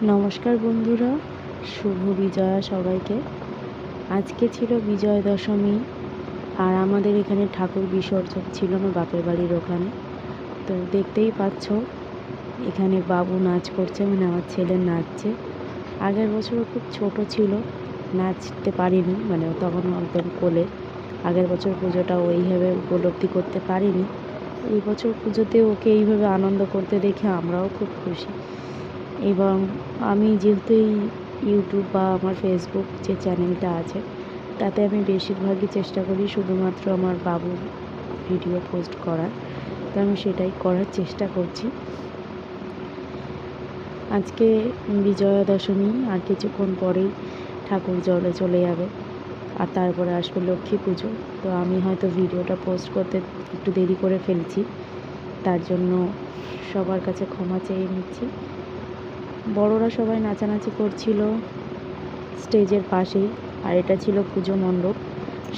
নমস্কার বন্ধুরা, শুভ বিজয়া সবাইকে। আজকে ছিল বিজয়া দশমী, আর আমাদের এখানে ঠাকুর বিসর্জন ছিল আমার বাপের বাড়ির ওখানে। তো দেখতেই পাচ্ছ এখানে বাবু নাচ করছে, মানে আমার ছেলে নাচছে। আগের বছরও খুব ছোট ছিল, নাচতে পারিনি, মানে তখন একদম কোলে। আগের বছর পুজোটা ওইভাবে উপলব্ধি করতে পারিনি। এই বছর পুজোতে ওকে এইভাবে আনন্দ করতে দেখে আমরাও খুব খুশি। এবং আমি যেহেতু এই ইউটিউব বা আমার ফেসবুক যে চ্যানেলটা আছে, তাতে আমি বেশিরভাগই চেষ্টা করি শুধুমাত্র আমার বাবুর ভিডিও পোস্ট করার। তো আমি সেটাই করার চেষ্টা করছি। আজকে বিজয়া দশমী, আর কিছুক্ষণ পরেই ঠাকুর জলে চলে যাবে, আর তারপরে আসবে লক্ষ্মী পুজো। তো আমি হয়তো ভিডিওটা পোস্ট করতে একটু দেরি করে ফেলছি, তার জন্য সবার কাছে ক্ষমা চেয়ে নিচ্ছি। বড়রা সবাই নাচানাচি করছিল স্টেজের পাশেই, আর এটা ছিল পুজো মণ্ডপ।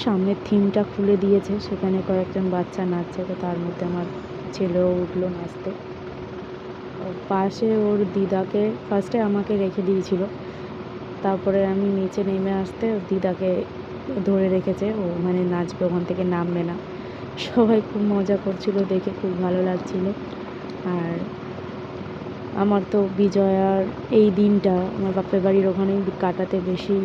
সামনের থিমটা খুলে দিয়েছে, সেখানে কয়েকজন বাচ্চা নাচছে, তো তার মধ্যে আমার ছেলেও উঠলো নাচতে। পাশে ওর দিদাকে ফার্স্টে আমাকে রেখে দিয়েছিল, তারপরে আমি নিচে নেমে আসতে ওর দিদাকে ধরে রেখেছে, ও মানে নাচবে, ওখান থেকে নামবে না। সবাই খুব মজা করছিল, দেখে খুব ভালো লাগছিল। আর আমার তো বিজয়ার এই দিনটা আমার বাপের বাড়ির ওখানেই কাটাতে বেশি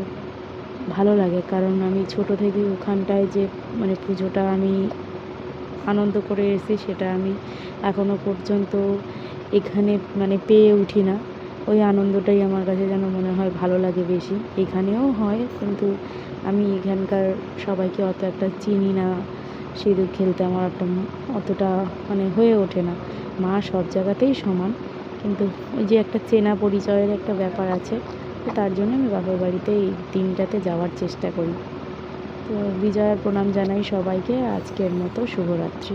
ভালো লাগে, কারণ আমি ছোট থেকেই ওখানটায় যে মানে পুজোটা আমি আনন্দ করে এসেছি, সেটা আমি এখনও পর্যন্ত এখানে মানে পেয়ে উঠি না। ওই আনন্দটাই আমার কাছে যেন মনে হয় ভালো লাগে বেশি। এখানেও হয়, কিন্তু আমি এখানকার সবাইকে অত একটা চিনি না। সিঁদুর খেলতে আমার একটা অতটা মানে হয়ে ওঠে না। মা সব জায়গাতেই সমান, কিন্তু ওই যে একটা চেনা পরিচয়ের একটা ব্যাপার আছে, তো তার জন্য আমি বাপের বাড়িতে এই দিনটাতে যাওয়ার চেষ্টা করি। তো বিজয়ার প্রণাম জানাই সবাইকে। আজকের মতো শুভরাত্রি।